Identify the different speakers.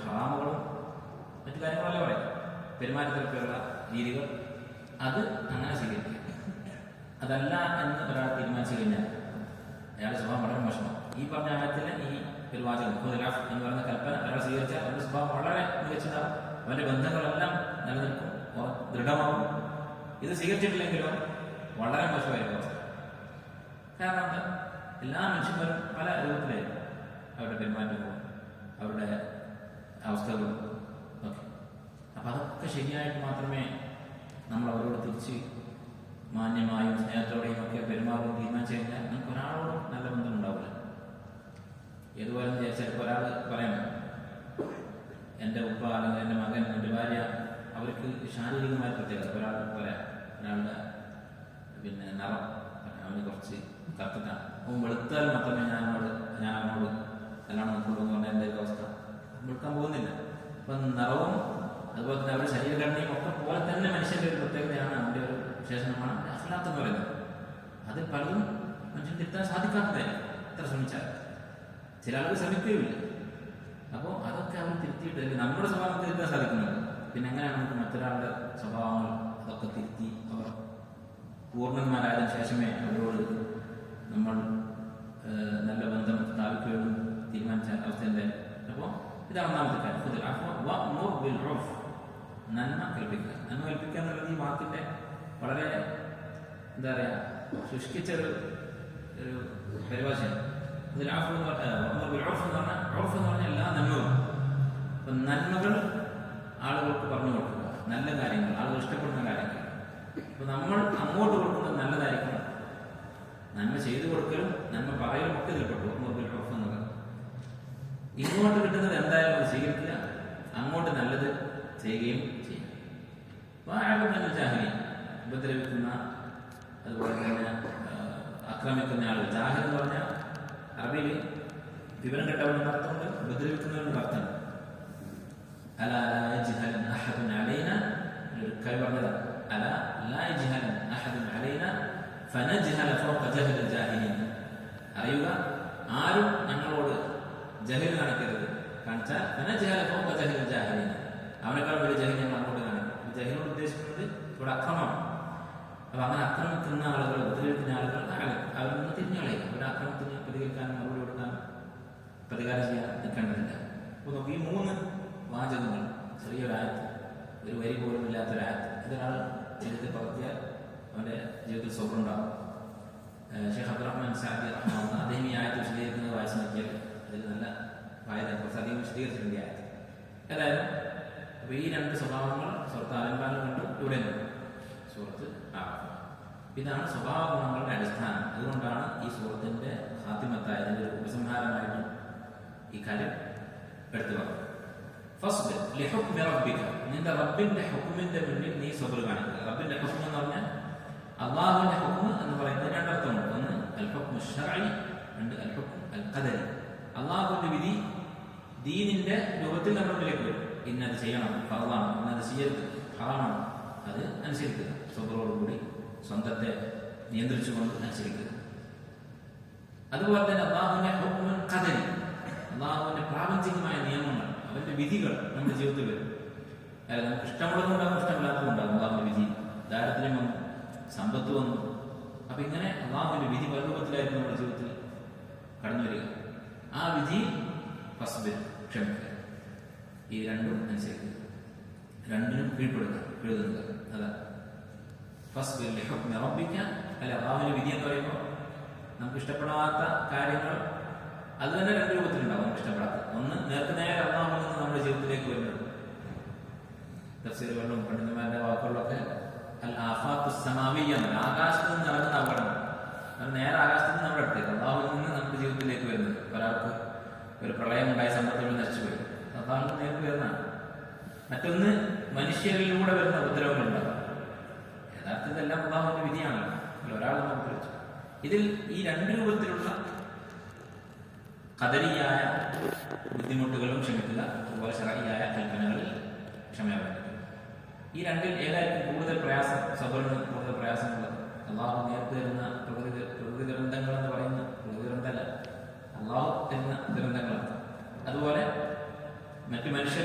Speaker 1: ഹറാമുകളും മറ്റു കാര്യങ്ങളല്ല പറയും, പെരുമാറ്റത്തിലൊക്കെയുള്ള രീതികൾ, അത് അങ്ങനെ സ്വീകരിക്കുക. അതല്ല എന്ന് ഒരാൾ തീരുമാനിച്ചു കഴിഞ്ഞാൽ അയാളുടെ സ്വഭാവം വളരെ മോശമാണ്. ഈ പറഞ്ഞ ആയത്തിലെ ഈ ഒരു വാചകം എന്ന് പറയുന്ന കൽപ്പന ഒരാൾ സ്വീകരിച്ചാൽ അവരുടെ സ്വഭാവം വളരെ മികച്ചതാവും, അവന്റെ ബന്ധങ്ങളെല്ലാം നിലനിൽക്കും, ദൃഢമാവും. ഇത് സ്വീകരിച്ചിട്ടില്ലെങ്കിലോ വളരെ മോശമായിരിക്കും അവസ്ഥ. കാരണം എന്താ, എല്ലാ മനുഷ്യന്മാരും പല രൂപത്തിലായിരിക്കും അവരുടെ പെരുമാറ്റങ്ങളും അവരുടെ അവസ്ഥകളും ഒക്കെ. അപ്പം അതൊക്കെ ശരിയായിട്ട് മാത്രമേ നമ്മൾ അവരോട് തിരിച്ച് മാന്യമായും സ്നേഹത്തോടെയും ഒക്കെ പെരുമാറും തീരുമാനിച്ചു കഴിഞ്ഞാൽ നമുക്ക് ഒരാളോടും നല്ല ബന്ധം ഉണ്ടാവില്ല. ഏതുപോലെ ചിലപ്പോൾ ഒരാൾ പറയണം, എൻ്റെ ഉപ്പ അല്ലെങ്കിൽ എൻ്റെ മകൻ, എൻ്റെ ഭാര്യ, അവർക്ക് ശാരീരികമായ പ്രത്യേകത ഒരാൾ പറയാം, ഒരാളുടെ നിറം അവന് കുറച്ച് കറുത്തിട്ടാണ്, അവൻ വെളുത്താൽ മാത്രമേ ഞാൻ അവനോട് നല്ലോണം നിൽക്കുള്ളൂ എന്ന് പറഞ്ഞാൽ എൻ്റെ അവസ്ഥ വെളുക്കാൻ പോകുന്നില്ല. അപ്പം നിറവും അതുപോലെ തന്നെ അവരുടെ ശരീരഘടനയും ഒക്കെ പോലെ തന്നെ മനുഷ്യന്റെ ഒരു പ്രത്യേകതയാണ്, അവന്റെ ഒരു വിശേഷണമാണ് അഖ്ലാഖ് എന്ന് പറയുന്നത്. അത് പലതും മനുഷ്യൻ തിരുത്താൻ സാധിക്കാത്തതായിരിക്കും എത്ര ശ്രമിച്ചാൽ. ചില ആളുകൾ ശ്രമിക്കുകയില്ല. അപ്പോൾ അതൊക്കെ അവർ തിരുത്തിയിട്ട് നമ്മുടെ സ്വഭാവം തിരുത്താൻ സാധിക്കുന്നുണ്ട്. പിന്നെ എങ്ങനെയാണ് നമുക്ക് മറ്റൊരാളുടെ സ്വഭാവങ്ങൾ അതൊക്കെ തിരുത്തി അവർ പൂർണ്ണന്മാരായതിനു ശേഷമേ അവരോട് നമ്മൾ നല്ല ബന്ധം സ്ഥാപിക്കുകയും തീരുമാനിച്ച അവസ്ഥയുണ്ട്. അപ്പോൾ ഇതാണ് ഒന്നാമത്തെ കാര്യം, നന്മ കൽപ്പിക്കുക. നന്മ കൽപ്പിക്കുക എന്നുള്ളത് ഈ വാക്കിന്റെ വളരെ എന്താ പറയാ ശുഷ്കിച്ചൊരു പരിഭാഷയാണ്. എന്ന് പറഞ്ഞാൽ എല്ലാ നന്മകളും. അപ്പൊ നന്മകൾ ആളുകൾക്ക് പറഞ്ഞു കൊടുക്കുക, നല്ല കാര്യങ്ങൾ, ആളുകൾ ഇഷ്ടപ്പെടുന്ന കാര്യങ്ങൾ. അപ്പൊ നമ്മൾ അങ്ങോട്ട് കൊടുക്കുന്നത് നല്ലതായിരിക്കണം. നന്മ ചെയ്തു കൊടുക്കലും നന്മ പറയലും ഒക്കെ ഇതിൽപ്പെട്ടു എന്നത്. ഇങ്ങോട്ട് കിട്ടുന്നത് എന്തായാലും അത് സ്വീകരിക്കുക, അങ്ങോട്ട് നല്ലത് ചെയ്യുകയും ചെയ്യും. ജാഹിലി, ഉപദ്രവിക്കുന്ന അതുപോലെ തന്നെ ആക്രമിക്കുന്ന ആളുകൾ. ജാഹിൽ എന്ന് പറഞ്ഞാൽ അറബിയിൽ വിവരം കെട്ടവരുടെ അർത്ഥമുണ്ട്, ഉപദ്രവിക്കുന്നവരുടെ അർത്ഥം. കൈ പറഞ്ഞതാണ്, അറിയുക, ആരും ഞങ്ങളോട് ജഹൽ കാണിക്കരുത്. കാണിച്ചാൽ അവനേക്കാൾ വലിയ ജഹൽ ഞങ്ങൾ അങ്ങോട്ട് കാണിക്കും. ജഹലിനോട് ഉദ്ദേശിക്കുന്നത് ഇവിടെ അക്രമമാണ്. അപ്പൊ അങ്ങനെ അക്രമിക്കുന്ന ആളുകൾ, ഉപദ്രവിക്കുന്ന ആളുകൾ അവരിൽ നിന്ന് തിരിഞ്ഞുകളയും. അവരുടെ അക്രമത്തിന് പ്രതികരിക്കാനും മറുപടി കൊടുക്കാനും പ്രതികാരം ചെയ്യാൻ നിൽക്കേണ്ടതില്ല. അപ്പൊ നമുക്ക് ഈ 3 വാചകങ്ങൾ, ചെറിയൊരായത്ത്, ഒരു വരി പോലും ഇല്ലാത്തൊരായത്ത്, ഇതൊരാൾ ജീവിതത്തിൽ പകർത്തിയാൽ അവന്റെ ജീവിതത്തിൽ സ്വപ്നമുണ്ടാകും. ഷെയ്ഖ് അബ്ദുറഹ്മാൻ സാദി റഹ്മത്തുള്ളാഹി അദ്ദേഹം ഈ ആയത്ത് വിശദീകരിക്കുന്നത് വായിച്ചു നോക്കിയാൽ അതിൽ നല്ല വായന കുറച്ചധികം വിശദീകരിച്ചിട്ടുണ്ട് ആയത്ത്. ഏതായാലും അപ്പൊ ഈ 2 സ്വഭാവങ്ങൾ സൂറത്ത് ആൽ-ഇംറാനിൽ കണ്ടു, ഇവിടെ സൂറത്ത് ആറാഫ്. ഇതാണ് സ്വഭാവ ഗുണങ്ങളുടെ അടിസ്ഥാനം. അതുകൊണ്ടാണ് ഈ സൂറത്തിന്റെ ഖാത്തിമത്തായ ഇതിന്റെ ഉപസംഹാരമായിട്ട് ഈ കാര്യം എടുത്തു പറഞ്ഞത്. ഫസ്ബിർ ലിഹുക്മി റബ്ബിക, നിന്റെ റബ്ബിന്റെ ഹുക്മിന്റെ മുന്നിൽ നീ സബർ കാണിക്കുക. റബ്ബിന്റെ ഹുക്ം എന്ന് പറഞ്ഞാൽ അല്ലാഹുവിന്റെ ഹുക്ം എന്ന് പറയുന്നത് 2 അർത്ഥമുണ്ട്. ഒന്ന് അൽ ഹുക്മു ശർഈ, 2 അൽ ഹുക്ം അൽ ഖദരി. അല്ലാഹുവിന്റെ വിധി ദീനിന്റെ രൂപത്തിൽ നമ്മുടെ മുന്നിലേക്ക് വരും. ഇന്നത് ചെയ്യണം, ഫർളാണ്, ഇന്നത് ചെയ്യരുത്, ഹറാമാണ്, അത് അനുസരിക്കുക. സബറോടുകൂടി സ്വന്തത്തെ നിയന്ത്രിച്ചുകൊണ്ട് അനുസരിക്കുക. അതുപോലെ തന്നെ അല്ലാഹുവിന്റെ ഹുക്മുൻ ഖദരി, അല്ലാഹുവിന്റെ പ്രാപഞ്ചികമായ നിയമങ്ങൾ, അവന്റെ വിധികൾ നമ്മുടെ ജീവിതത്തിൽ വരും. അതായത് നമുക്ക് ഇഷ്ടമുള്ളതുണ്ടാകും, ഇഷ്ടമില്ലാത്തതുണ്ടാകും. അല്ലാഹുവിന്റെ വിധി, ദാരിദ്ര്യം വന്നു, സമ്പത്ത് വന്നു. അപ്പൊ ഇങ്ങനെ അല്ലാഹുവിന്റെ വിധി പല രൂപത്തിലായിരുന്നു നമ്മുടെ ജീവിതത്തിൽ കടന്നു വരിക. ആ വിധി ഫസ്ബിർ, ക്ഷമിക്കുക. ഈ 2 അനുസരിക്കുക, 2നും കീഴ്പ്പെടുക. അതാ ഫസ്ബിർ ലിഹുക്മി റബ്ബിക. അല്ല, അല്ലാഹുവിന്റെ വിധി എന്ന് പറയുമ്പോൾ നമുക്ക് ഇഷ്ടപ്പെടാത്ത കാര്യങ്ങൾ അത് തന്നെ 2 രൂപത്തിലുണ്ടാവും. നമുക്ക് ഇഷ്ടപ്പെടാത്ത ഒന്ന്, നേർക്ക് നേരെ അല്ലാഹുവിൽ നിന്ന് നമ്മുടെ ജീവിതത്തിലേക്ക് വരുന്നത്. തഫ്സീറുകളിലും പണ്ഡിതന്മാരുടെ വാക്കുകളിലൊക്കെ അൽ ആഫാഖു സമാവിയ്യ, ആകാശത്ത് നിന്ന് ഇറങ്ങുന്ന അപകടം, നേരെ ആകാശത്ത് നിന്ന് നമ്മുടെ അടുത്തേക്ക് അല്ലാഹുവിൽ നിന്ന് നമ്മുടെ ജീവിതത്തിലേക്ക് വരുന്നത്. ഒരാൾക്ക് ഒരു പ്രളയം ഉണ്ടായ സമ്പത്തുകൾ നശിച്ചുപോയി, അതാണ് നേർക്ക് വരുന്നതാണ്. മറ്റൊന്ന് മനുഷ്യരിലൂടെ വരുന്ന ഉപദ്രവങ്ങളുണ്ടാകും. യഥാർത്ഥത്തിൽ എല്ലാം അല്ലാഹുവിന്റെ വിധിയാണല്ലോ, ഒരാൾ നമ്മൾ ഉപദ്രവിച്ചു. ഇതിൽ ഈ 2 രൂപത്തിലുള്ള ഖദരിയായ ബുദ്ധിമുട്ടുകളും ക്ഷമിക്കുക, അതുപോലെ ശർഈയായ കൽപ്പനകളിൽ ക്ഷമയാവുക. ഈ 2ൽ ഏതായിരിക്കും കൂടുതൽ പ്രയാസം, സബറിന് കൂടുതൽ പ്രയാസമുള്ളത്? അള്ളാഹു നേരത്തെ തരുന്ന പ്രകൃതി ദുരന്തങ്ങൾ എന്ന് പറയുന്ന പ്രകൃതി ദുരന്തമല്ല, അള്ളാഹു തരുന്ന ദുരന്തങ്ങളാണ്. അതുപോലെ മറ്റു മനുഷ്യർ